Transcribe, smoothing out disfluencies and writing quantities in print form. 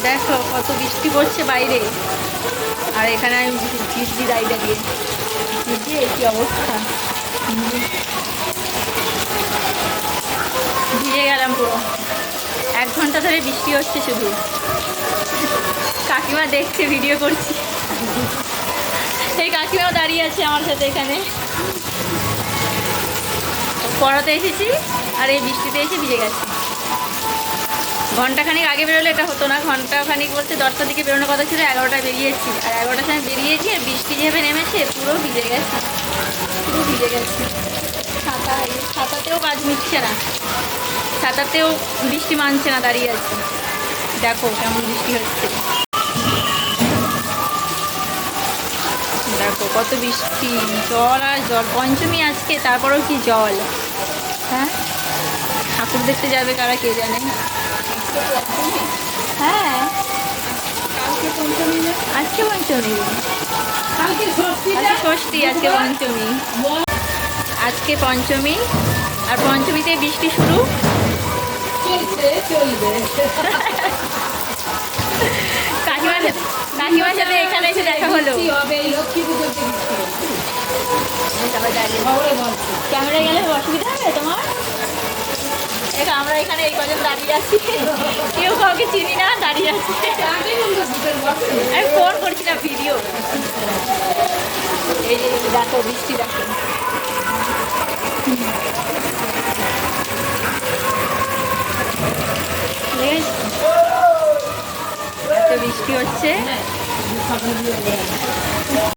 দেখো কত বৃষ্টি পড়ছে বাইরে, আর এখানে আমি ভিজছি দাঁড়িয়ে দাঁড়িয়ে, ভিজে কি অবস্থা, ভিজে গেলাম পুরো। 1 ঘন্টা ধরে বৃষ্টি হচ্ছে শুধু। কাকিমা দেখছে ভিডিও করছি, সেই কাকিমাও দাঁড়িয়ে আছে আমার সাথে এখানে। পড়াতে এসেছি আর এই বৃষ্টিতে এসে ভিজে গেছে। ঘন্টাখানিক আগে বেরোলে এটা হতো না, ঘন্টাখানিক বলতে 10টার দিকে বেরোনোর কথা ছিল, 11টায় বেরিয়েছি, আর 11টার সময় বেরিয়েছি আর বৃষ্টি যেভাবে নেমেছে পুরো ভিজে গেছে, পুরো ভিজে গেছে। ছাতাতেও কাজ নিচ্ছে না, ছাতাতেও বৃষ্টি মানছে না, দাঁড়িয়ে আছে। দেখো কেমন বৃষ্টি হচ্ছে, দেখো কত বৃষ্টি, জল আর জল। পঞ্চমী আজকে, তারপরেও কি জল। হ্যাঁ, ঠাকুর দেখতে যাবে কারা কে জানে। হ্যাঁ, আজকে পঞ্চমী, ষষ্ঠী, আজকে পঞ্চমী, আজকে পঞ্চমী, আর পঞ্চমীতে বৃষ্টি শুরু। কাকিমার সাথে এখানে এসে দেখা হলো। ক্যামেরায় গেলে অসুবিধা হবে তোমার? আমরা এখানে এই কজন দাঁড়িয়ে আছি, কেউ কাউকে চিনি না, দাঁড়িয়ে আছি। আমি ফোন করছিলাম ভিডিও। এই যে দেখো বৃষ্টি, দেখো এত বৃষ্টি হচ্ছে।